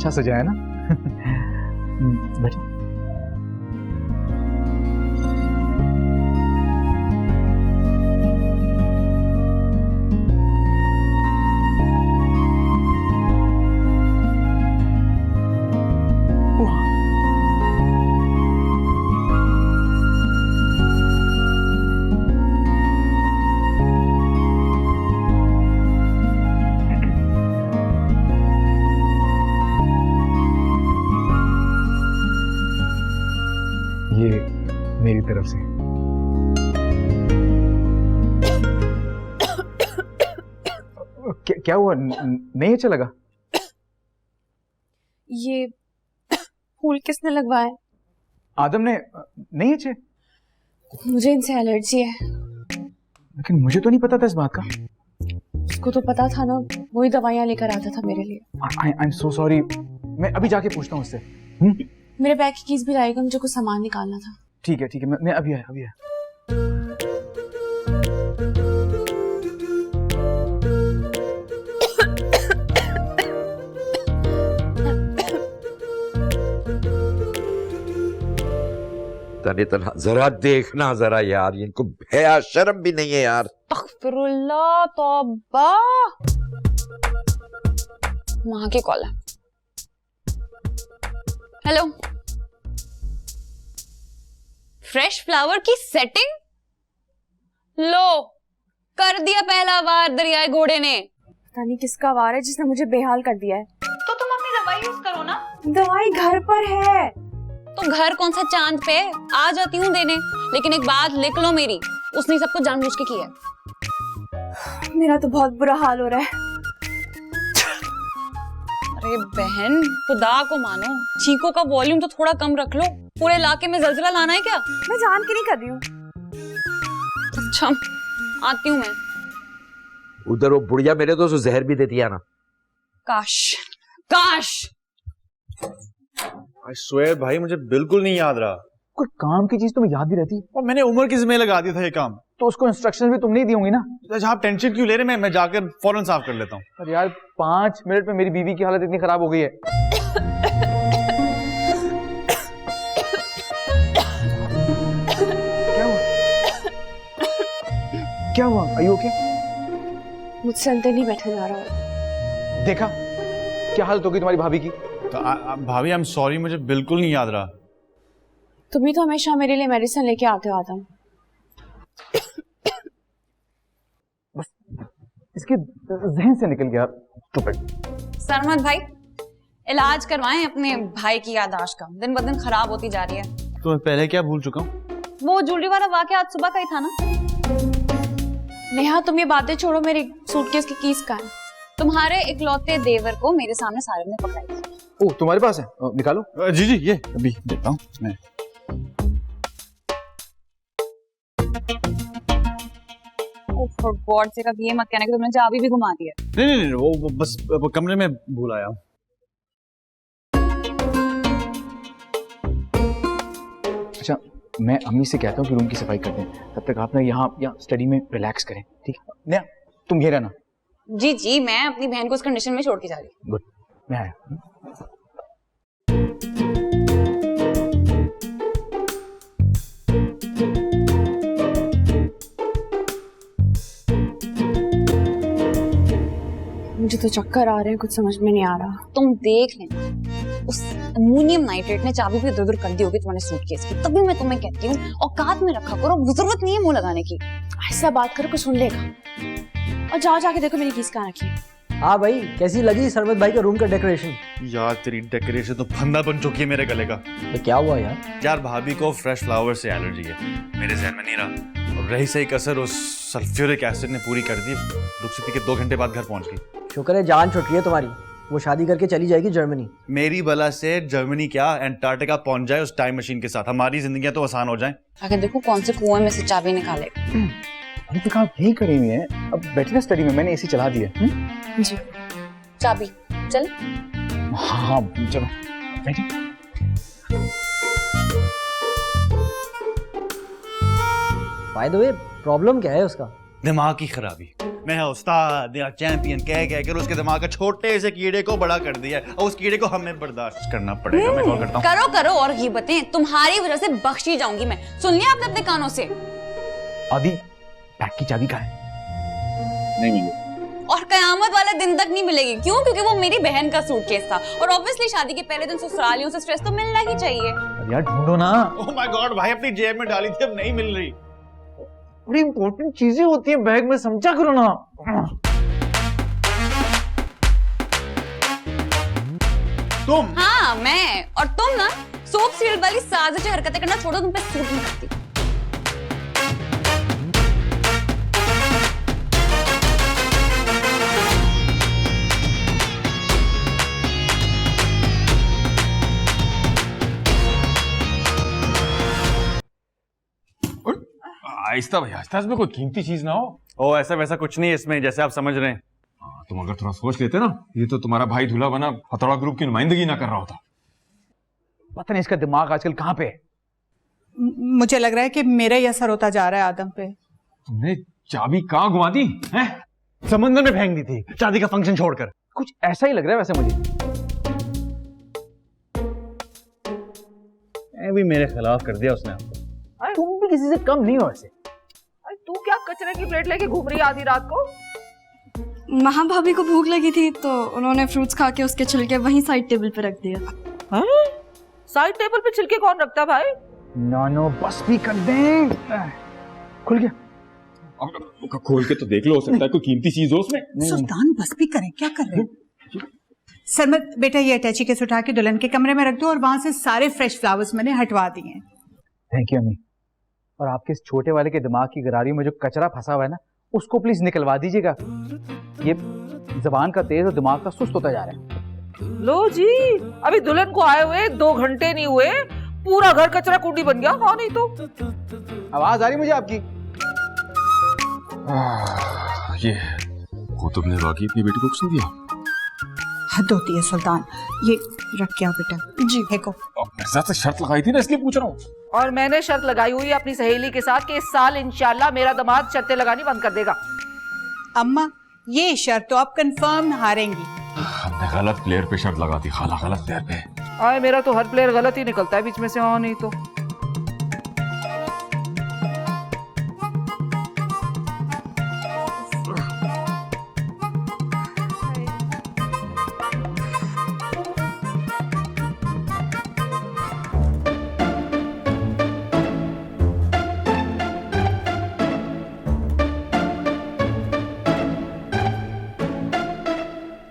अच्छा सजा है ना। बैठिए। ये मेरी तरफ से। क्या हुआ, नहीं अच्छा लगा? ये फूल किसने लगवाया? आदम ने। नहीं अच्छे? मुझे इनसे एलर्जी है। लेकिन मुझे तो नहीं पता था इस बात का। उसको तो पता था ना, वही दवाइयाँ लेकर आता था मेरे लिए। I am so sorry. मैं अभी जाके पूछता हूँ उससे। मेरे बैग की कीज भी लाएगा, मुझे कुछ सामान निकालना था। ठीक है मैं अभी आया। तने जरा देखना जरा यार, इनको हया शर्म भी नहीं है यार। अस्तगफिरुल्लाह, तौबा। माँ की कॉल है। हेलो, फ्रेश फ्लावर की सेटिंग लो, कर दिया पहला वार दरियाए घोड़े ने। पता नहीं किसका वार है जिसने मुझे बेहाल कर दिया है। तो तुम अपनी दवाई यूज करो ना। दवाई घर पर है। तो घर कौन सा चांद पे? आ जाती हूँ देने, लेकिन एक बात लिख लो मेरी, उसने सब कुछ जानबूझ के किया है। मेरा तो बहुत बुरा हाल हो रहा है। अरे बहन, खुदा को मानो, चीखों का वॉल्यूम तो थोड़ा कम रख लो। पूरे इलाके में जलजला लाना है क्या? मैं जान के नहीं कर रही हूँ। अच्छा, आती हूँ मैं। उधर वो बुढ़िया मेरे तो जहर भी देती है ना। काश काश। I swear भाई, मुझे बिल्कुल नहीं याद रहा। कोई काम की चीज तुम्हें याद भी रहती? और मैंने उमर की जिम्मे लगा दिया था ये काम। तो उसको इंस्ट्रक्शन भी तुम नहीं दी होंगी ना। अच्छा, आप टेंशन क्यों ले रहे हैं? मैं जाकर फौरन साफ कर लेता हूँ। अरे यार, 5 मिनट में मेरी बीवी की हालत इतनी खराब हो गई है। क्या हुआ? Are you okay? मुझसे अंदर नहीं बैठा जा रहा। देखा क्या हालत होगी तुम्हारी भाभी की? तो भाभी, आई एम सॉरी, मुझे बिल्कुल नहीं याद रहा। तुम ही तो हमेशा मेरे लिए मेडिसिन लेके आते हो आदम। बस इसके जहन से निकल गया। सरमद भाई, इलाज करवाएं अपने भाई की याददाश्त का, दिन ब दिन खराब होती जा रही है। तो मैं पहले क्या भूल चुका हूँ? वो ज्वेलरी वाला वाकया आज सुबह का ही था ना। नेहा, तुम ये बातें छोड़ो, मेरे सूटकेस की कीज कहाँ है? तुम्हारे इकलौते देवर को मेरे सामने सारे ने पकड़ाई थी। ओह, तुम्हारे पास है? निकालो। जी जी, ये अभी देता हूँ मैं। ओह फॉर गॉड सेक, अब ये मत कहना कि तुमने चाबी भी घुमा दी है। नहीं, वो बस वो कमरे में भूल आया हूँ। अच्छा, मैं अम्मी से कहता हूँ कि रूम की सफाई कर दें, तब तक आप ना यहाँ स्टडी में रिलैक्स करें, ठीक है? नेहा, तुम ये रहना। जी जी, मैं अपनी बहन को इस कंडीशन में छोड़ के जा रही हूँ। गुड, मैं आया। मुझे तो चक्कर आ रहे हैं, कुछ समझ में नहीं आ रहा। तुम देख लेना, उस अमोनियम नाइट्रेट ने चाबी भी इधर-उधर कर दी होगी तुम्हारे सूटकेस की। तभी मैं तुम्हें कहती हूँ औकात में रखा करो, जरूरत नहीं है मुंह लगाने की। ऐसा बात करो कोई सुन लेगा। और जाओ जाके देखो मेरी कीज कहाँ रखी है। हाँ भाई, कैसी लगी सरमद भाई का रूम का डेकोरेशन? यार तेरी डेकोरेशन तो फंदा बन चुकी है मेरे गले का। तो क्या हुआ यार? यार भाभी को फ्रेश फ्लावर से एलर्जी है, मेरे जहन में नहीं रहा। और रही सही कसर उस सल्फ्यूरिक एसिड ने पूरी कर दी। रुखसती के 2 घंटे बाद घर पहुंच गई। शुक्र है जान छुट रही है तुम्हारी। वो शादी करके चली जाएगी जर्मनी। मेरी बला से जर्मनी क्या, एंटार्क्टिका पहुंच जाए उस टाइम मशीन के साथ, हमारी जिंदगियां तो आसान हो जाएं। आगे देखो कौन से कुएं में से चाबी निकालेगा। अभी तक आप यही करी हुई हैं, अब बैठे ना स्टडी में, मैंने एसी चला दिया। जी, चाबी चल। हाँ चलो बैठिए। बाय द वे, प्रॉब्लम क्या है उसका? दिमाग की खराबी। मैं उस्ताद या चैंपियन कह कर उसके दिमाग का छोटे से कीड़े को बड़ा कर दिया है, और उस कीड़े को हमें बर्दाश्त करना पड़ेगा। मैं कॉल करता हूँ। करो करो और गिबतें, तुम्हारी वजह से बख्शी जाऊंगी मैं। सुन लिया आपने अपने कानों से? आदि, बैग की चाबी कहाँ है? नहीं मिली। और कयामत वाले दिन तक नहीं मिलेगी। क्यों? क्योंकि वो मेरी बहन का सूटकेस था, और ऑब्वियसली शादी के पहले दिन ससुरालियों से स्ट्रेस तो मिलना ही चाहिए। अरे यार ढूंढो ना। ओह माय गॉड भाई, अपनी जेब में डाली थी, अब नहीं मिल रही। बड़ी इंपॉर्टेंट चीजें होती हैं बैग में, समझा करो ना। तुम? हाँ मैं। और तुम ना सोप सीरियल वाली साजिश हरकतें करना छोड़ो, तुम पे सूट नहीं करती। आहिस्ता भाई आहिस्ता, इसमें कोई कीमती चीज ना हो। ओ ऐसा वैसा कुछ नहीं है इसमें, जैसे आप समझ रहे हैं। तुम अगर थोड़ा सोच लेते ना, ये तो तुम्हारा भाई दूल्हा बना हथौड़ा ग्रुप की नुमाइंदगी ना कर रहा होता। पता नहीं इसका दिमाग आजकल कहाँ पे है। मुझे लग रहा है कि मेरा ही असर होता जा रहा है आदम पे। तुमने चाबी कहाँ घुमा दी है? समंदर में फेंक दी थी शादी का फंक्शन छोड़कर। कुछ ऐसा ही लग रहा है वैसे मुझे। भी मेरे खिलाफ कर दिया उसने आपको। तुम भी किसी से कम नहीं हो ऐसे। तू क्या कचरे की प्लेट लेके घूम रही है आधी रात को? महा भाभी को भूख लगी थी तो उन्होंने फ्रूट्स खा के उसके छिलके वहीं साइड टेबल पे रख दिया। साइड टेबल पे छिलके कौन रखता है भाई? नानो बस भी कर दें। खुल गया। अब खोल के तो देख लो, हो सकता है कोई कीमती चीज हो उसमें। सुल्तान बस भी करें, क्या कर रहे हैं? सरमत बेटा, ये अटैची केस उठा के दुल्हन के कमरे में रख दो, और वहां से सारे फ्रेश फ्लावर्स मैंने हटवा दिए हैं। थैंक यू अम्मी। और आपके इस छोटे वाले के दिमाग की गरारियों में जो कचरा फंसा हुआ है ना, उसको प्लीज निकलवा दीजिएगा। ये जबान का तेज और दिमाग का सुस्त होता जा रहा है। लो जी, अभी दुल्हन को आए हुए 2 घंटे नहीं हुए, पूरा घर कचरा कुंडी बन गया। हाँ नहीं तो। आवाज आ रही मुझे आपकी। ये वो तुमने वाकई अपनी बेटी को कुछ नहीं दिया? हद होती है सुल्तान। ये रख के आओ बेटा। जी फेंको। मेरे साथ से शर्त लगाई थी ना, इसलिए पूछ रहा हूँ। और मैंने शर्त लगाई हुई है अपनी सहेली के साथ कि इस साल इंशाल्लाह मेरा दामाद शर्तें लगानी बंद कर देगा। अम्मा, ये शर्त तो आप कंफर्म हारेंगी। हमने गलत प्लेयर पे शर्त लगा दी खाला, गलत प्लेयर पे। आए मेरा तो हर प्लेयर गलत ही निकलता है बीच में से। हाँ नहीं तो।